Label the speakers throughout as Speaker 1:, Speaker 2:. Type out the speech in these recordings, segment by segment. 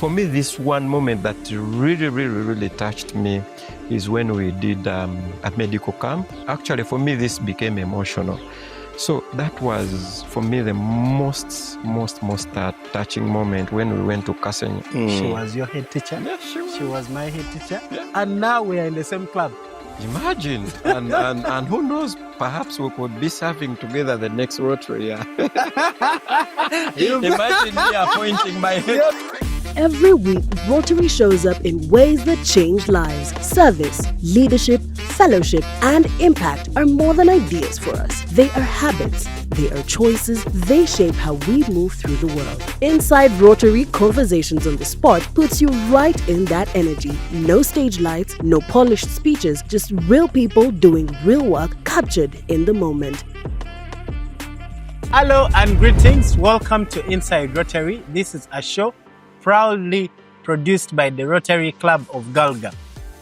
Speaker 1: for me, this one moment that really touched me is when we did a medical camp. Actually, for me, this became emotional. So that was, for me, the most touching moment when we went to Kasenyi.
Speaker 2: She was your head teacher?
Speaker 1: Yes,
Speaker 2: she was my head teacher?
Speaker 1: Yeah.
Speaker 2: And now we are in the same club.
Speaker 1: Imagine. and who knows, perhaps we could be serving together the next Rotary. Yeah. Imagine me appointing my head.
Speaker 3: Every week, Rotary shows up in ways that change lives. Service, leadership, fellowship, and impact are more than ideas for us. They are habits. They are choices. They shape how we move through the world. Inside Rotary, Conversations on the Spot puts you right in that energy. No stage lights, no polished speeches, just real people doing real work captured in the moment.
Speaker 2: Hello and greetings. Welcome to Inside Rotary. This is a show proudly produced by the Rotary Club of Galga.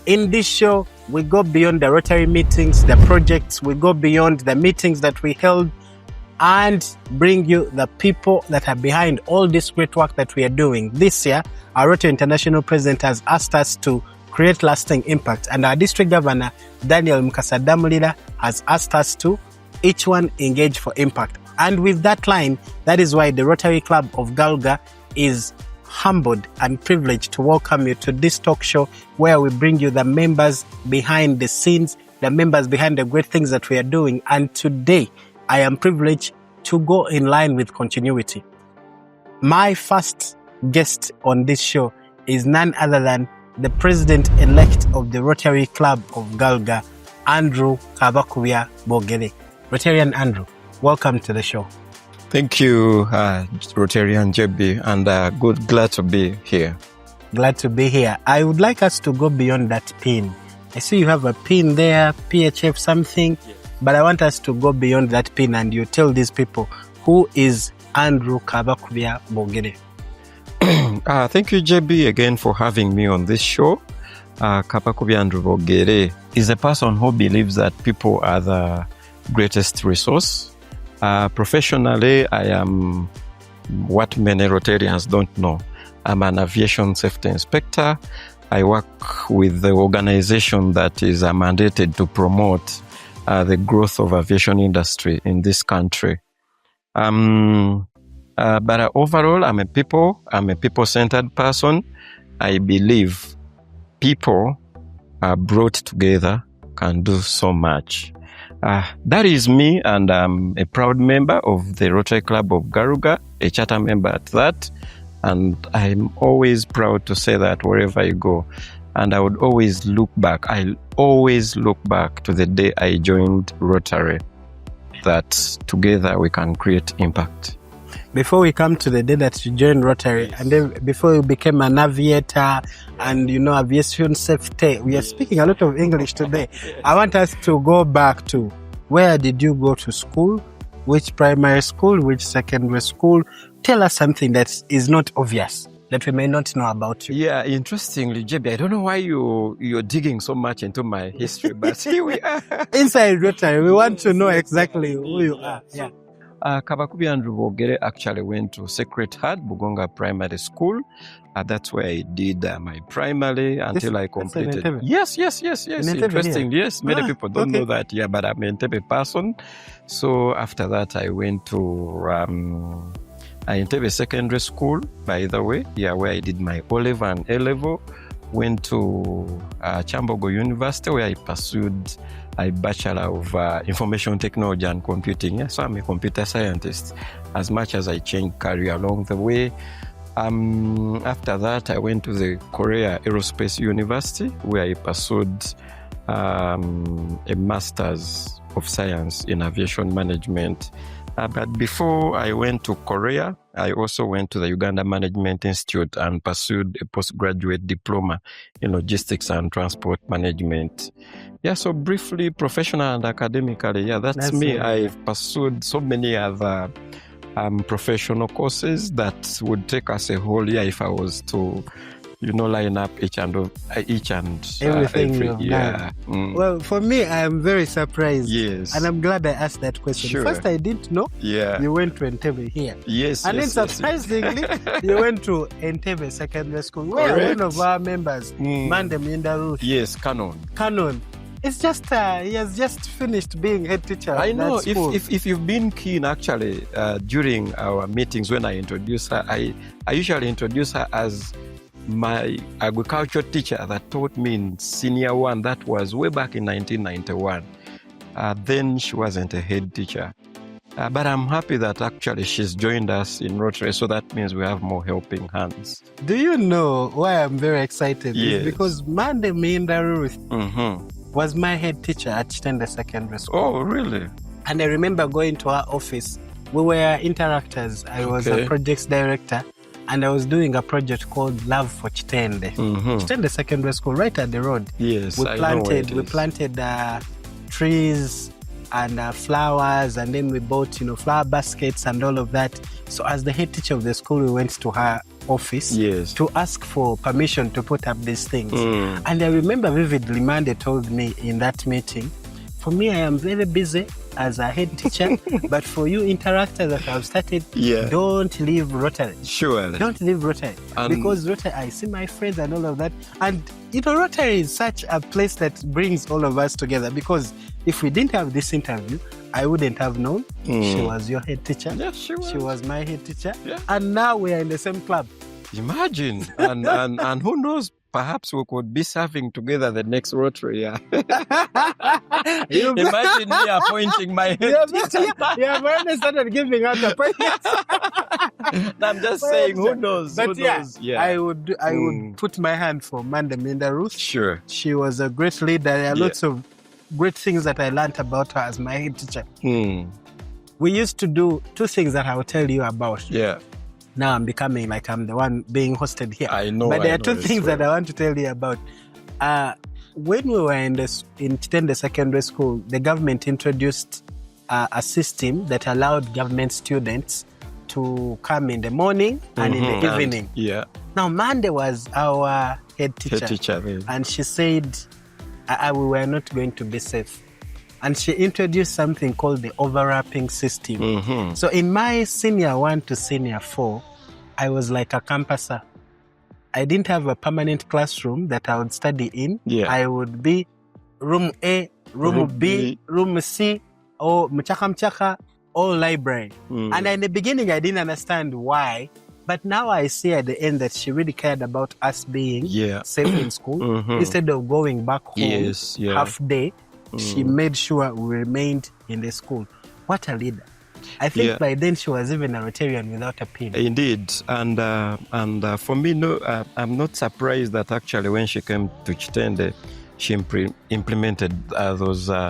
Speaker 2: In this show, we go beyond the Rotary meetings, the projects, we go beyond the meetings that we held and bring you the people that are behind all this great work that we are doing. This year, our Rotary International President has asked us to create lasting impact, and our District Governor, Daniel Mukasa-Damulira, has asked us to each one engage for impact. And with that line, that is why the Rotary Club of Galga is humbled and privileged to welcome you to this talk show where we bring you the members behind the scenes, the members behind the great things that we are doing. And today, I am privileged to go in line with continuity. My first guest on this show is none other than the President-elect of the Rotary Club of Galga, Andrew Kabakubya Bogere. Rotarian Andrew, welcome to the show.
Speaker 1: Thank you, Rotarian JB, and glad to be here.
Speaker 2: Glad to be here. I would like us to go beyond that pin. I see you have a pin there, PHF something, yes. But I want us to go beyond that pin and you tell these people, who is Andrew Kabakubya Bogere?
Speaker 1: Thank you, JB, again for having me on this show. Kabakubya Andrew Bogere is a person who believes that people are the greatest resource. Professionally, I am what many Rotarians don't know. I'm an aviation safety inspector. I work with the organization that is mandated to promote the growth of aviation industry in this country. But overall, I'm a people-centered person. I believe people brought together can do so much. That is me, and I'm a proud member of the Rotary Club of Garuga, a charter member at that, and I'm always proud to say that wherever I go. And I would always look back. I'll always look back to the day I joined Rotary, that together we can create impact.
Speaker 2: Before we come to the day that you joined Rotary, yes. And then before you became an aviator and, aviation safety, we are speaking a lot of English today. Yes. I want us to go back to where did you go to school? Which primary school? Which secondary school? Tell us something that is not obvious, that we may not know about you.
Speaker 1: Yeah, interestingly, JB, I don't know why you're digging so much into my history, but here we are.
Speaker 2: Inside Rotary, we want to know exactly who you are. Yeah.
Speaker 1: Kabakubya Andrew Bogere actually went to Sacred Heart Bugonga Primary School. That's where I did my primary until I completed. Yes. Interesting. Yeah. Yes, many people don't know that. Yeah, but I'm an Entebbe person. So after that, I went to Entebbe Secondary School, by the way. Yeah, where I did my O-level and A-level. Went to Chambogo University, where I pursued a Bachelor of Information Technology and Computing. Yeah, so I'm a computer scientist, as much as I changed career along the way. After that, I went to the Korea Aerospace University, where I pursued a Master's of Science in Aviation Management. But before I went to Korea, I also went to the Uganda Management Institute and pursued a postgraduate diploma in logistics and transport management. Yeah, so briefly, professional and academically, that's me. I've pursued so many other professional courses that would take us a whole year if I was to line up each and
Speaker 2: everything
Speaker 1: every
Speaker 2: you've
Speaker 1: year.
Speaker 2: done. Well, for me, I am very surprised.
Speaker 1: Yes.
Speaker 2: And I'm glad I asked that question.
Speaker 1: Sure.
Speaker 2: First, I didn't know you went to Entebbe here.
Speaker 1: Yes.
Speaker 2: And
Speaker 1: yes,
Speaker 2: then surprisingly, you went to Entebbe Secondary School, where
Speaker 1: Correct.
Speaker 2: one of our members, Mande Minda Ruth.
Speaker 1: Yes, Canon.
Speaker 2: It's just he has just finished being head teacher.
Speaker 1: I
Speaker 2: of
Speaker 1: know.
Speaker 2: that school.
Speaker 1: If you've been keen, actually, during our meetings when I introduce her, I usually introduce her as my agriculture teacher that taught me in senior one. That was way back in 1991. Then she wasn't a head teacher. But I'm happy that actually she's joined us in Rotary, so that means we have more helping hands.
Speaker 2: Do you know why I'm very excited?
Speaker 1: Yes.
Speaker 2: It's because Mande Minda Ruth was my head teacher at Chitende Secondary School.
Speaker 1: Oh, really?
Speaker 2: And I remember going to her office. We were interactors. I was a projects director, and I was doing a project called Love for Chitende. Chitende Secondary School, right at the road.
Speaker 1: Yes,
Speaker 2: We
Speaker 1: I know where it
Speaker 2: planted
Speaker 1: is.
Speaker 2: trees and flowers, and then we bought, flower baskets and all of that. So as the head teacher of the school, we went to her office to ask for permission to put up these things. And I remember vividly, Mande told me in that meeting, for me, I am very busy as a head teacher, but for you interactors that have started, don't leave Rotary.
Speaker 1: Sure.
Speaker 2: Don't leave Rotary. Because Rotary, I see my friends and all of that. And, Rotary is such a place that brings all of us together, because if we didn't have this interview, I wouldn't have known she was your head teacher.
Speaker 1: Yes, she was.
Speaker 2: She was my head teacher.
Speaker 1: Yeah.
Speaker 2: And now we are in the same club.
Speaker 1: Imagine. And who knows, perhaps we could be serving together the next Rotary. Yeah. Imagine me appointing my head teacher.
Speaker 2: You have already started giving out appointments.
Speaker 1: I'm just saying, who knows?
Speaker 2: But
Speaker 1: who knows?
Speaker 2: I would put my hand for Mande Minda Ruth.
Speaker 1: Sure.
Speaker 2: She was a great leader. There are lots of great things that I learned about her as my head teacher. We used to do two things that I will tell you about.
Speaker 1: Yeah.
Speaker 2: Now I'm becoming like I'm the one being hosted here.
Speaker 1: I know.
Speaker 2: But there are two things that I want to tell you about. When we were in Chitende Secondary School, the government introduced a system that allowed government students to come in the morning and in the evening. Now, Mande was our head teacher. And she said, we were not going to be safe. And she introduced something called the overlapping system. So in my senior 1 to senior 4, I was like a campuser. I didn't have a permanent classroom that I would study in. I would be room A, room B, room C, or mchaka, or library. And in the beginning, I didn't understand why. But now I see at the end that she really cared about us being safe in school. Instead of going back home half day, she made sure we remained in the school. What a leader. I think by then she was even a Rotarian without a pin.
Speaker 1: Indeed. And for me, I'm not surprised that actually when she came to Chitende, she implemented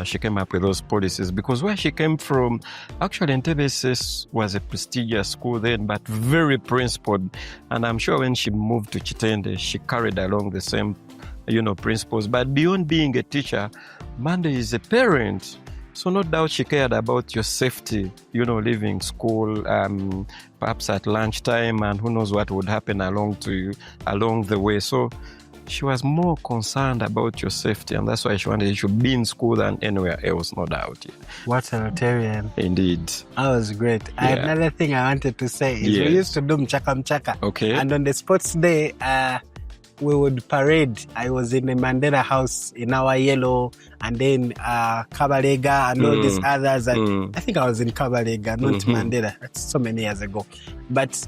Speaker 1: she came up with those policies, because where she came from, actually Entebbe was a prestigious school then, but very principled. And I'm sure when she moved to Chitende, she carried along the same principles. But beyond being a teacher, Mande is a parent. So no doubt she cared about your safety, leaving school, perhaps at lunchtime, and who knows what would happen along the way. So she was more concerned about your safety, and that's why she wanted you to be in school than anywhere else, no doubt.
Speaker 2: What a Rotarian.
Speaker 1: Indeed.
Speaker 2: That was great. Another thing I wanted to say is we used to do mchaka.
Speaker 1: Okay.
Speaker 2: And on the sports day, we would parade. I was in the Mandela house in our yellow, and then Kabalega and all these others. And I think I was in Kabalega, not Mandela. That's so many years ago. But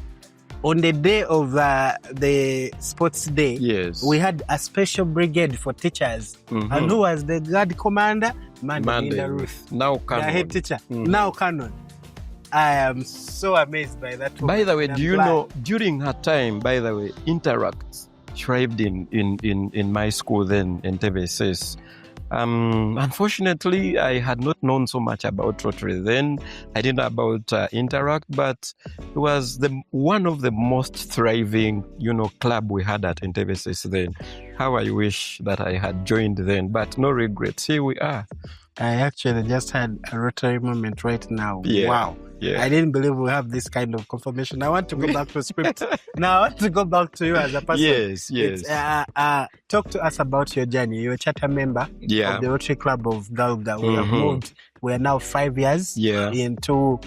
Speaker 2: on the day of the sports day, we had a special brigade for teachers. And who was the guard commander? Mande Minda Ruth.
Speaker 1: Now Canon.
Speaker 2: The head teacher. Now Canon. I am so amazed by that woman.
Speaker 1: By the way, do you know, during her time, Interact thrived in my school then, Entebbe says. Unfortunately, I had not known so much about Rotary then. I didn't know about Interact, but it was one of the most thriving, club we had at Entebbe then. How I wish that I had joined then, but no regrets. Here we are.
Speaker 2: I actually just had a Rotary moment right now.
Speaker 1: Yeah.
Speaker 2: Wow.
Speaker 1: Yeah.
Speaker 2: I didn't believe we have this kind of confirmation. I want to go back to script. Now, I want to go back to you as a person.
Speaker 1: Yes.
Speaker 2: Talk to us about your journey. You're a charter member of the Rotary Club of Galga. We have moved. We are now 5 years into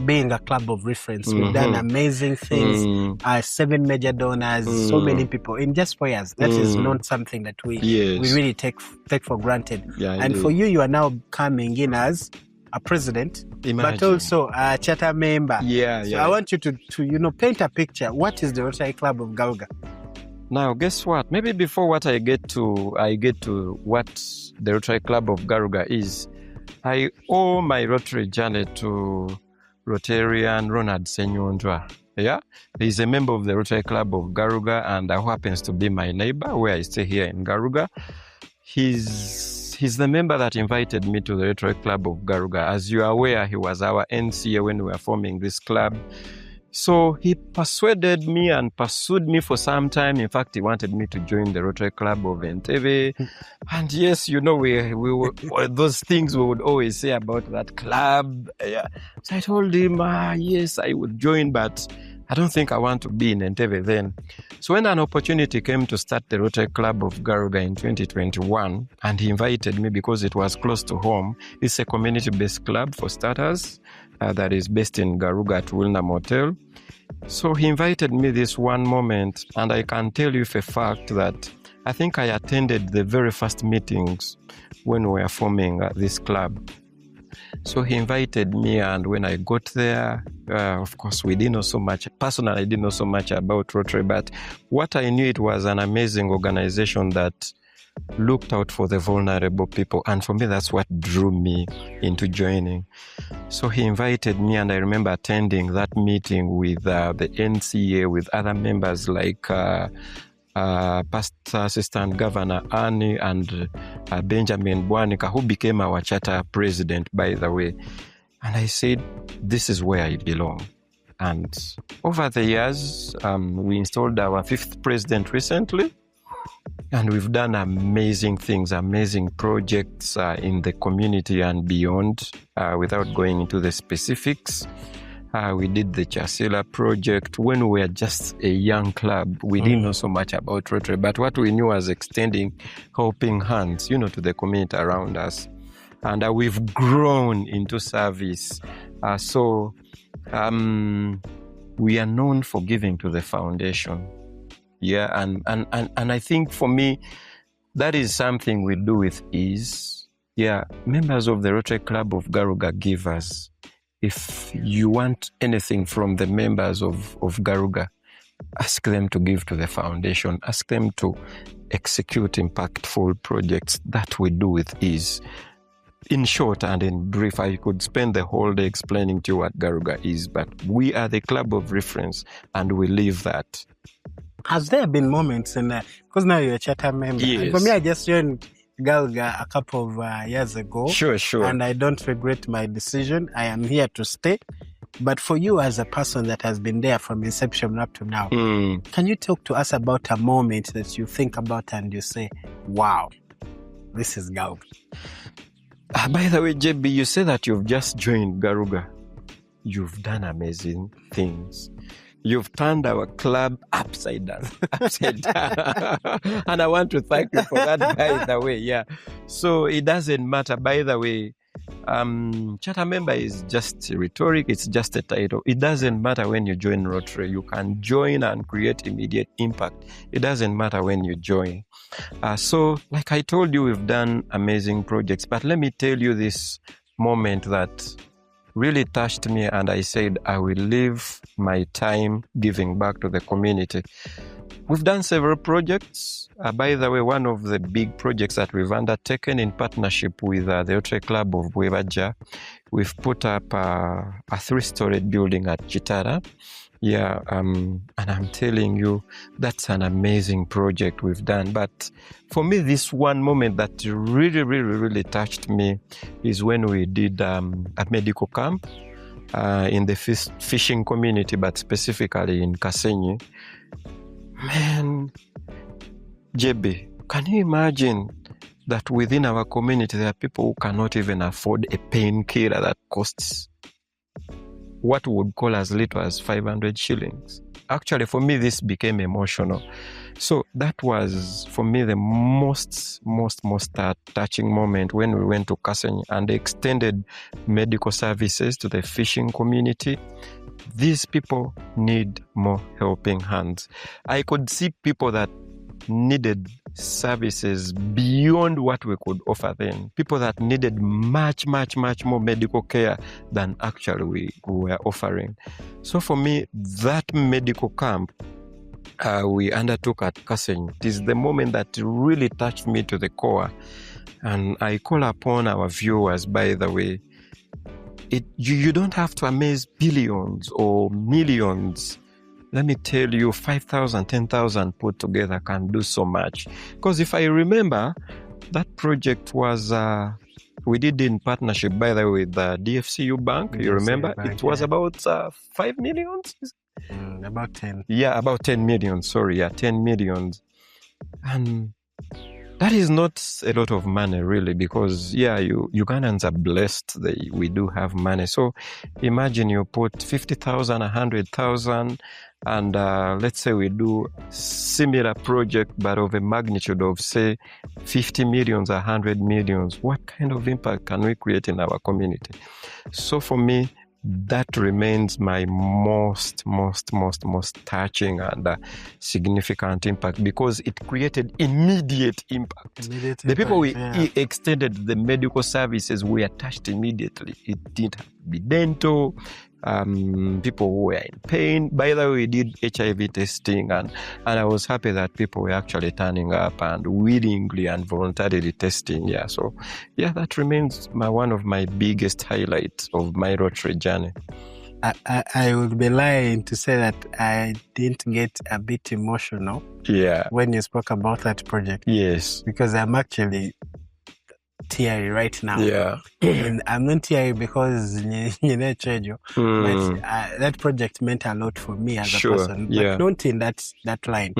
Speaker 2: being a club of reference. We've done amazing things. 7 major donors, so many people in just 4 years. That is not something that we really take for granted. And for you, you are now coming in as a president, but also a charter member. So I want you to paint a picture. What is the Rotary Club of Galga?
Speaker 1: Now, guess what? Maybe before what I get to what the Rotary Club of Garuga is. I owe my Rotary journey to Rotarian Ronald Senyondra. He's a member of the Rotary Club of Garuga and who happens to be my neighbor where I stay here in Garuga. He's the member that invited me to the Rotary Club of Garuga. As you are aware, he was our NCA when we were forming this club. So he persuaded me and pursued me for some time. In fact, he wanted me to join the Rotary Club of Entebbe. And yes, we were, those things we would always say about that club. So I told him, yes, I would join, but I don't think I want to be in Entebbe then. So when an opportunity came to start the Rotary Club of Garuga in 2021, and he invited me because it was close to home. It's a community-based club for starters that is based in Garuga at Wilna Motel. So he invited me this one moment, and I can tell you for a fact that I think I attended the very first meetings when we were forming this club. So he invited me, and when I got there, of course, we didn't know so much. Personally, I didn't know so much about Rotary, but what I knew, it was an amazing organization that looked out for the vulnerable people. And for me, that's what drew me into joining. So he invited me, and I remember attending that meeting with the NCA, with other members like Past Assistant Governor Annie and Benjamin Bwanika, who became our charter president, by the way. And I said, this is where I belong. And over the years, we installed our 5th president recently. And we've done amazing things, amazing projects in the community and beyond, without going into the specifics. We did the Chasila project when we were just a young club. We didn't know so much about Rotary, but what we knew was extending helping hands, to the community around us. And we've grown into service. So we are known for giving to the foundation. And I think for me, that is something we do with ease. Members of the Rotary Club of Garuga give us. If you want anything from the members of Garuga, ask them to give to the foundation. Ask them to execute impactful projects. That we do with ease. In short and in brief, I could spend the whole day explaining to you what Garuga is, but we are the club of reference and we live that.
Speaker 2: Has there been moments because now you're a charter member.
Speaker 1: Yes.
Speaker 2: For me, I just joined Galga a couple of years ago.
Speaker 1: Sure.
Speaker 2: And I don't regret my decision. I am here to stay. But for you as a person that has been there from inception up to now, can you talk to us about a moment that you think about and you say, wow, this is Galga?
Speaker 1: By the way, JB, you say that you've just joined Garuga. You've done amazing things. You've turned our club upside down. And I want to thank you for that, by the way. So it doesn't matter, by the way. Charter member is just rhetoric. It's just a title. It doesn't matter when you join Rotary. You can join and create immediate impact. It doesn't matter when you join. So like I told you, we've done amazing projects. But let me tell you this moment that really touched me, and I said I will live my time giving back to the community. We've done several projects. By the way, one of the big projects that we've undertaken in partnership with the Rotary Club of Bwebaja, we've put up a 3-story building at Chitara. And I'm telling you, that's an amazing project we've done. But for me, this one moment that really touched me is when we did a medical camp in the fishing community, but specifically in Kasenyi. Man, JB, can you imagine that within our community there are people who cannot even afford a painkiller that costs what we would call as little as 500 shillings. Actually, for me, this became emotional. So that was, for me, the most touching moment when we went to Kasenyi and extended medical services to the fishing community. These people need more helping hands. I could see people that needed services beyond what we could offer them. People that needed much more medical care than actually we were offering. So for me, that medical camp we undertook at Kasenyi, it is the moment that really touched me to the core. And I call upon our viewers, by the way, you don't have to amaze billions or millions. Let me tell you, 5,000, 10,000 put together can do so much. Because if I remember, that project was, we did in partnership, by the way, with the DFCU Bank. You remember?
Speaker 2: Bank,
Speaker 1: it was about 5 million?
Speaker 2: About 10.
Speaker 1: Yeah, about 10 million. Sorry, yeah, 10 millions. And that is not a lot of money, really, because, Ugandans are blessed. We do have money. So imagine you put 50,000, 100,000, and let's say we do similar project, but of a magnitude of, say, 50 millions, 100 millions. What kind of impact can we create in our community? So for me, that remains my most touching and significant impact, because it created immediate impact. The people we extended the medical services, we attached immediately. It didn't have to be dental. People who were in pain. By the way, we did HIV testing, and I was happy that people were actually turning up and willingly and voluntarily testing. Yeah, so that remains one of my biggest highlights of my Rotary journey.
Speaker 2: I would be lying to say that I didn't get a bit emotional.
Speaker 1: Yeah.
Speaker 2: When you spoke about that project.
Speaker 1: Yes.
Speaker 2: Because I'm actually teary right now.
Speaker 1: Yeah.
Speaker 2: And I'm not teary because but that project meant a lot for me as a person. But not in that line.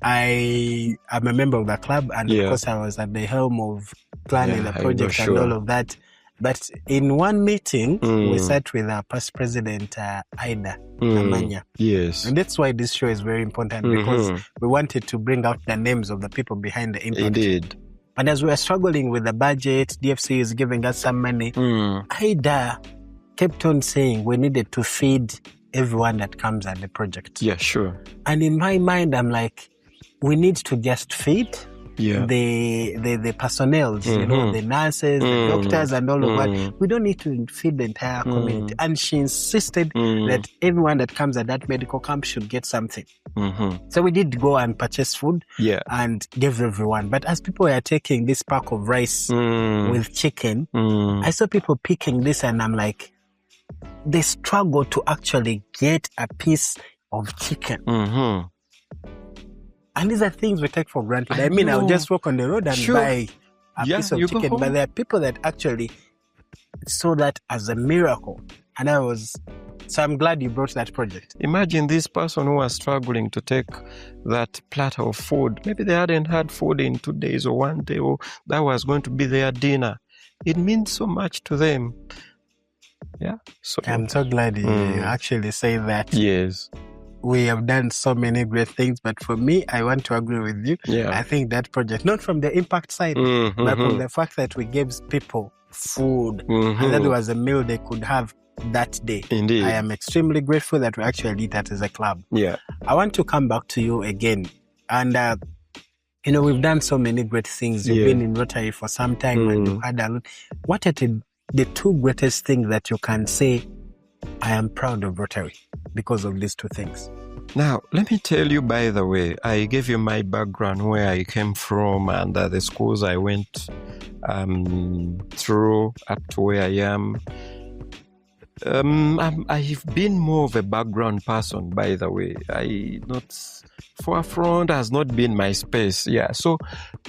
Speaker 2: I am a member of the club, and of course I was at the helm of planning the project and all of that. But in one meeting, we sat with our past president, Ida Namanya.
Speaker 1: Yes.
Speaker 2: And that's why this show is very important, because we wanted to bring out the names of the people behind the impact.
Speaker 1: Indeed.
Speaker 2: And as we were struggling with the budget, DFC is giving us some money. Ida kept on saying we needed to feed everyone that comes at the project.
Speaker 1: Yeah, sure.
Speaker 2: And in my mind, I'm like, we need to just feed the personnel, the nurses, the doctors, and all of that. We don't need to feed the entire community. And she insisted that everyone that comes at that medical camp should get something. So we did go and purchase food and give everyone. But as people were taking this pack of rice with chicken, I saw people picking this, and I'm like, they struggle to actually get a piece of chicken. And these are things we take for granted. I mean, I'll just walk on the road and buy a piece of chicken. But there are people that actually saw that as a miracle. And so I'm glad you brought that project.
Speaker 1: Imagine this person who was struggling to take that platter of food. Maybe they hadn't had food in 2 days or 1 day, or that was going to be their dinner. It means so much to them. Yeah. So
Speaker 2: I'm so glad you actually say that.
Speaker 1: Yes.
Speaker 2: We have done so many great things, but for me, I want to agree with you.
Speaker 1: Yeah.
Speaker 2: I think that project, not from the impact side, but from the fact that we gave people food, and that was a meal they could have that day.
Speaker 1: Indeed.
Speaker 2: I am extremely grateful that we actually did that as a club.
Speaker 1: Yeah.
Speaker 2: I want to come back to you again. And, we've done so many great things. You've been in Rotary for some time, and you've had a lot. What are the two greatest things that you can say, I am proud of Rotary because of these two things?
Speaker 1: Now, let me tell you, by the way, I gave you my background, where I came from, and the schools I went through up to where I am. I've been more of a background person, by the way. Not forefront has not been my space. Yeah, so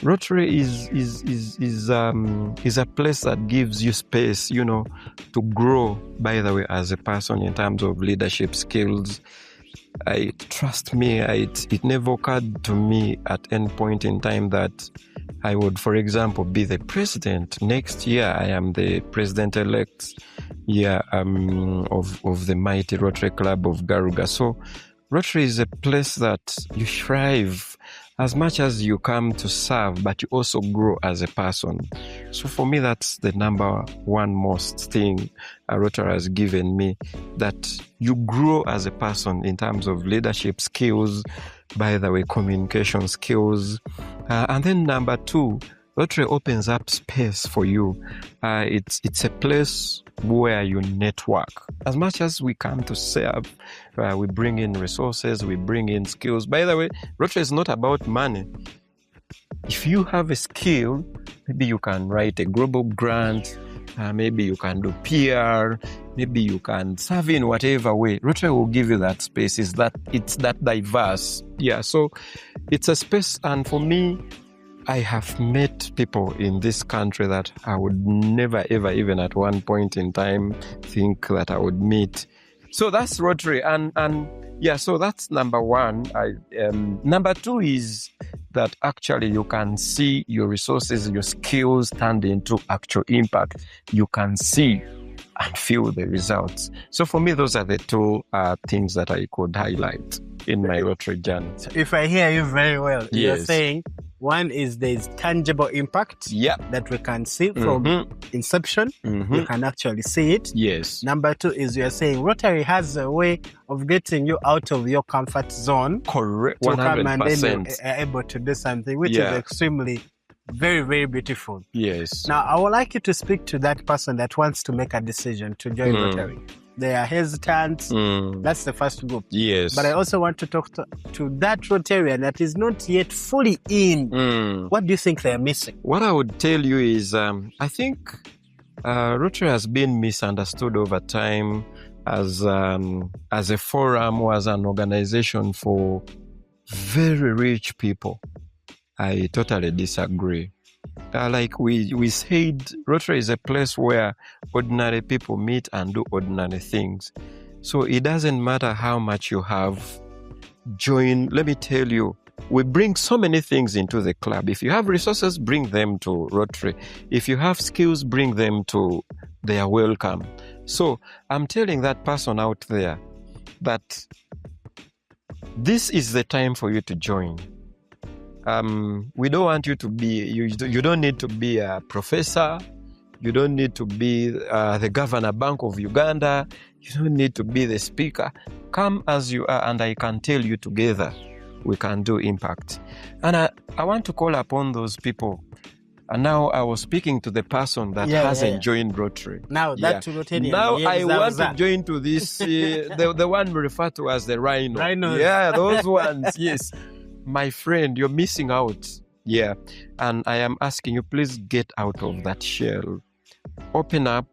Speaker 1: Rotary is a place that gives you space, to grow. By the way, as a person in terms of leadership skills. Trust me, it never occurred to me at any point in time that I would, for example, be the president. Next year, I am the president-elect of the mighty Rotary Club of Garuga. So Rotary is a place that you thrive as much as you come to serve, but you also grow as a person. So for me, that's the number one most thing Rotary has given me, that you grow as a person in terms of leadership skills, by the way, communication skills. And then number two, Rotary opens up space for you. It's a place where you network. As much as we come to serve, we bring in resources, we bring in skills. By the way, Rotary is not about money. If you have a skill, maybe you can write a global grant, maybe you can do PR, maybe you can serve in whatever way. Rotary will give you that space. It's that diverse. Yeah, so it's a space, and for me, I have met people in this country that I would never, ever, even at one point in time, think that I would meet. So that's Rotary. And yeah, so that's number one. Number two is that actually you can see your resources, your skills turned into actual impact. You can see and feel the results. So for me, those are the two things that I could highlight in my Rotary journey.
Speaker 2: So if I hear you very well,
Speaker 1: yes.
Speaker 2: You're saying one is there's tangible impact that we can see from inception. You can actually see it.
Speaker 1: Yes.
Speaker 2: Number two is you're saying Rotary has a way of getting you out of your comfort zone.
Speaker 1: Correct.
Speaker 2: To
Speaker 1: 100%.
Speaker 2: come and then you're able to do something, which is extremely very, very beautiful.
Speaker 1: Yes.
Speaker 2: Now, I would like you to speak to that person that wants to make a decision to join Rotary. They are hesitant. That's the first group.
Speaker 1: Yes.
Speaker 2: But I also want to talk to that Rotarian that is not yet fully in. What do you think they're missing?
Speaker 1: What I would tell you is, I think Rotary has been misunderstood over time as a forum or as an organization for very rich people. I totally disagree. Like we said, Rotary is a place where ordinary people meet and do ordinary things. So it doesn't matter how much you have. Join, let me tell you, we bring so many things into the club. If you have resources, bring them to Rotary. If you have skills, bring them to, they are welcome. So I'm telling that person out there that this is the time for you to join. We don't want you to be, you don't need to be a professor. You don't need to be the governor bank of Uganda. You don't need to be the speaker. Come as you are, and I can tell you together we can do impact. And I want to call upon those people. And now I was speaking to the person that hasn't joined Rotary.
Speaker 2: Now that Rotarian.
Speaker 1: Now I want to join to this, the one we refer to as the rhino.
Speaker 2: Rhinos.
Speaker 1: Yeah, those ones, yes. My friend, you're missing out. Yeah. And I am asking you, please get out of that shell. Open up,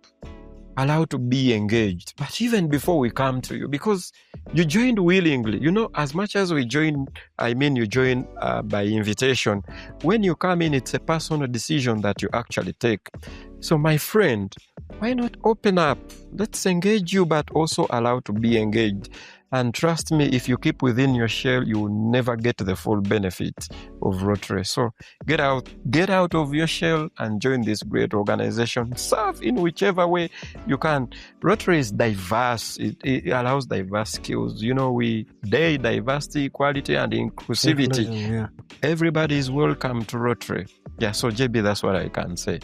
Speaker 1: allow to be engaged. But even before we come to you, because you joined willingly, you know, as much as we join, you join by invitation. When you come in, it's a personal decision that you actually take. So my friend, why not open up? Let's engage you, but also allow to be engaged. And trust me, if you keep within your shell, you will never get the full benefit of Rotary. So get out of your shell and join this great organization. Serve in whichever way you can. Rotary is diverse. It allows diverse skills. You know, we dare diversity, equality, and inclusivity. Everybody is welcome to Rotary. Yeah, so JB, that's what I can say.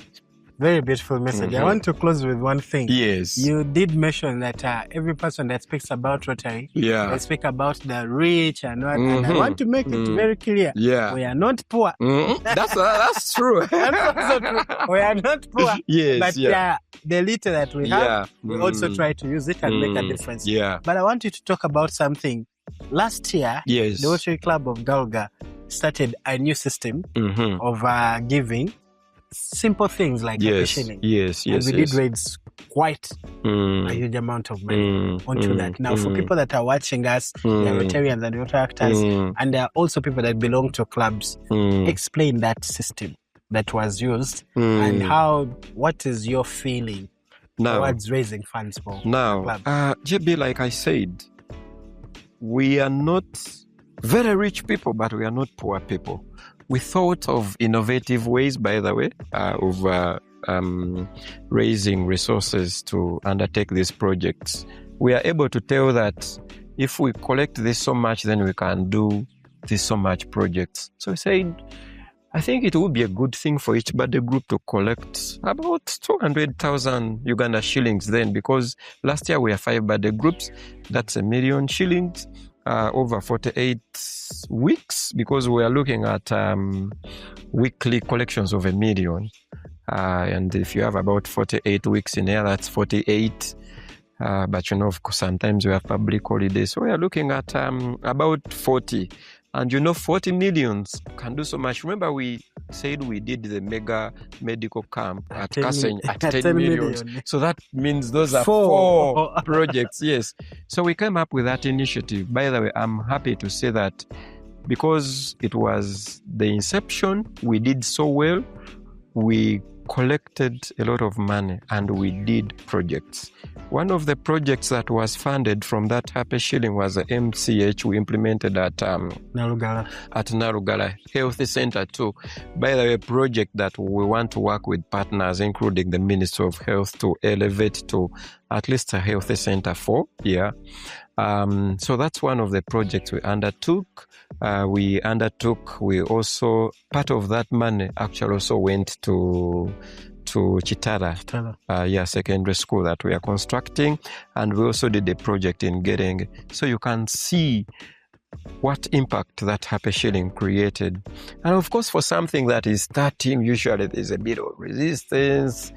Speaker 2: Very beautiful message. I want to close with one thing.
Speaker 1: Yes.
Speaker 2: You did mention that every person that speaks about Rotary, they speak about the rich and what. And I want to make it very clear.
Speaker 1: Yeah.
Speaker 2: We are not poor.
Speaker 1: That's true.
Speaker 2: That's also true. We are not poor.
Speaker 1: Yes.
Speaker 2: But the little that we have, we also try to use it and make a difference.
Speaker 1: Yeah.
Speaker 2: But I want you to talk about something. Last year, the Rotary Club of Galga started a new system of giving. Simple things like a shilling.
Speaker 1: Yes.
Speaker 2: And we did raise quite a huge amount of money onto that. Now, for people that are watching us, they are Rotarians and Rotary actors, and there are also people that belong to clubs. Explain that system that was used and what is your feeling towards raising funds for the club?
Speaker 1: JB, like I said, we are not very rich people, but we are not poor people. We thought of innovative ways, by the way, of raising resources to undertake these projects. We are able to tell that if we collect this so much, then we can do this so much projects. So we said, I think it would be a good thing for each birthday group to collect about 200,000 Uganda shillings then, because last year we had 5 birthday groups. That's 1 million shillings over 48 weeks, because we are looking at weekly collections of 1 million. And if you have about 48 weeks in here, that's 48. But you know, of course, sometimes we have public holidays. So we are looking at about 40. And 40 millions can do so much. Remember, we said we did the mega medical camp at Kasseng at 10 million. So that means those are 4 projects, yes. So we came up with that initiative. By the way, I'm happy to say that because it was the inception, we did so well. We collected a lot of money and we did projects. One of the projects that was funded from that happy shilling was the MCH we implemented at Narugala Health Center too. By the way, a project that we want to work with partners, including the Ministry of Health, to elevate to at least a health center for. So that's one of the projects we undertook. We also, part of that money actually also went to Chitara, secondary school that we are constructing. And we also did a project in Gerenge. So you can see what impact that happy shilling created. And of course, for something that is starting, usually there's a bit of resistance.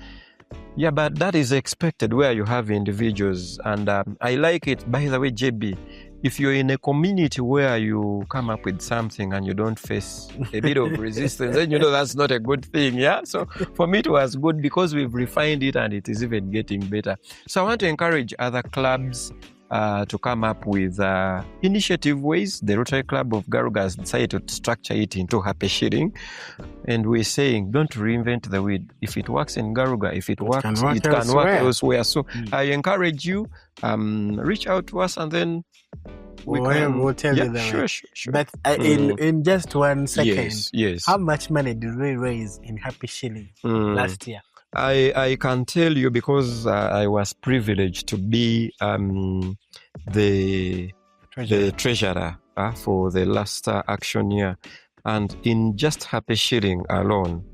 Speaker 1: Yeah, but that is expected where you have individuals. And I like it, by the way, JB, if you're in a community where you come up with something and you don't face a bit of resistance, then that's not a good thing, yeah? So for me, it was good because we've refined it and it is even getting better. So I want to encourage other clubs to come up with initiative ways. The Rotary Club of Garuga has decided to structure it into happy shilling. And we're saying, don't reinvent the wheel. If it works in Garuga, if it works, it can work elsewhere. So I encourage you, reach out to us and then we'll tell you that. Sure.
Speaker 2: But in just 1 second,
Speaker 1: yes.
Speaker 2: How much money did we raise in happy shilling last year?
Speaker 1: I can tell you because I was privileged to be the treasurer for the last action year. And in just happy shilling alone,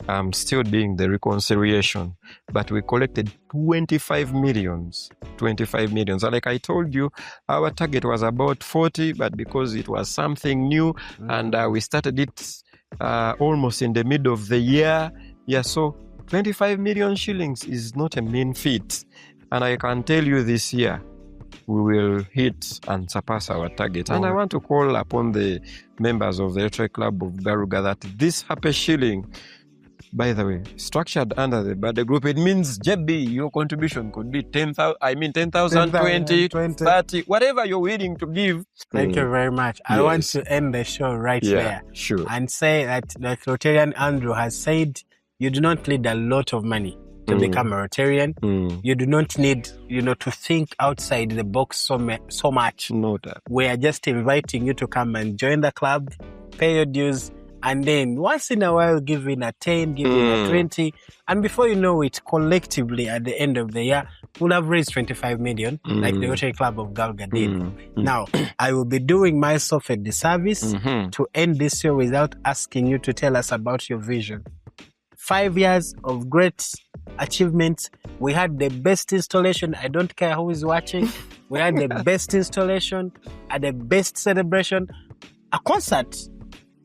Speaker 1: I'm still doing the reconciliation, but we collected 25 millions. And like I told you, our target was about 40, but because it was something new and we started it almost in the middle of the year. So 25 million shillings is not a mean feat. And I can tell you this year, we will hit and surpass our target. And I want to call upon the members of the Rotary Club of Garuga that this happy shilling, by the way, structured under the birthday group, it means, JB, your contribution could be 10,000, 20, 30, whatever you're willing to give.
Speaker 2: Thank you very much. I want to end the show right there.
Speaker 1: Sure.
Speaker 2: And say that, like Rotarian Andrew has said, you do not need a lot of money to become a Rotarian. You do not need, to think outside the box so much.
Speaker 1: No doubt.
Speaker 2: We are just inviting you to come and join the club, pay your dues, and then once in a while give in a 10, give in a 20. And before you know it, collectively at the end of the year, we'll have raised 25 million, like the Rotary Club of Galga did. Now, I will be doing myself a disservice to end this show without asking you to tell us about your vision. 5 years of great achievements. We had the best installation. I don't care who is watching. We had the best installation and the best celebration. A concert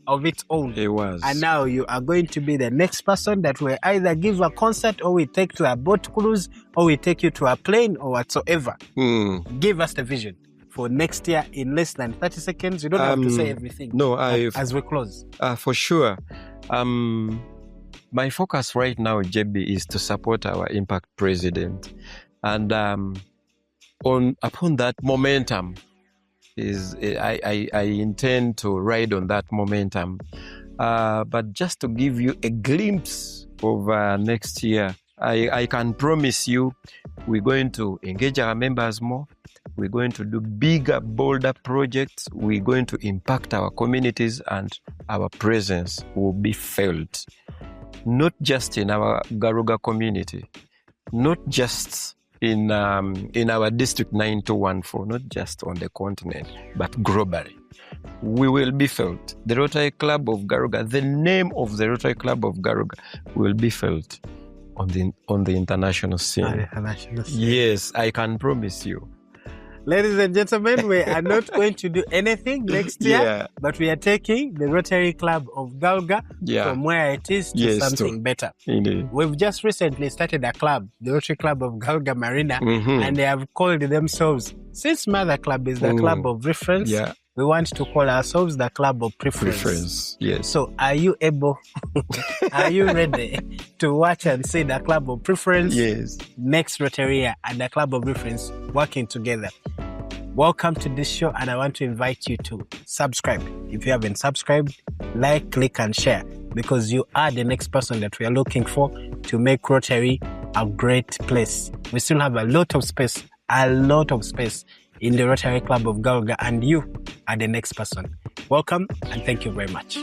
Speaker 2: of its own.
Speaker 1: It was.
Speaker 2: And now you are going to be the next person that will either give a concert or we take to a boat cruise or we take you to a plane or whatsoever. Give us the vision for next year in less than 30 seconds. You don't have to say everything.
Speaker 1: No,
Speaker 2: as we close.
Speaker 1: For sure. My focus right now, JB, is to support our impact president. And upon that momentum, I intend to ride on that momentum. But just to give you a glimpse of next year, I can promise you we're going to engage our members more. We're going to do bigger, bolder projects. We're going to impact our communities, and our presence will be felt. Not just in our Garuga community, not just in our district 9214, not just on the continent, but globally. We will be felt. The Rotary Club of Garuga, the name of the Rotary Club of Garuga, will be felt on the international scene. Yes, I can promise you.
Speaker 2: Ladies and gentlemen, we are not going to do anything next year, but we are taking the Rotary Club of Galga from where it is to something better.
Speaker 1: Indeed.
Speaker 2: We've just recently started a club, the Rotary Club of Galga Marina, and they have called themselves, since Mother Club is the club of reference, we want to call ourselves the Club of Preference.
Speaker 1: Yes.
Speaker 2: So are you able, are you ready to watch and see the Club of Preference next Rotary year and the Club of Reference working together? Welcome to this show, and I want to invite you to subscribe. If you haven't subscribed, like, click, and share, because you are the next person that we are looking for to make Rotary a great place. We still have a lot of space in the Rotary Club of Galga, and you are the next person. Welcome, and thank you very much.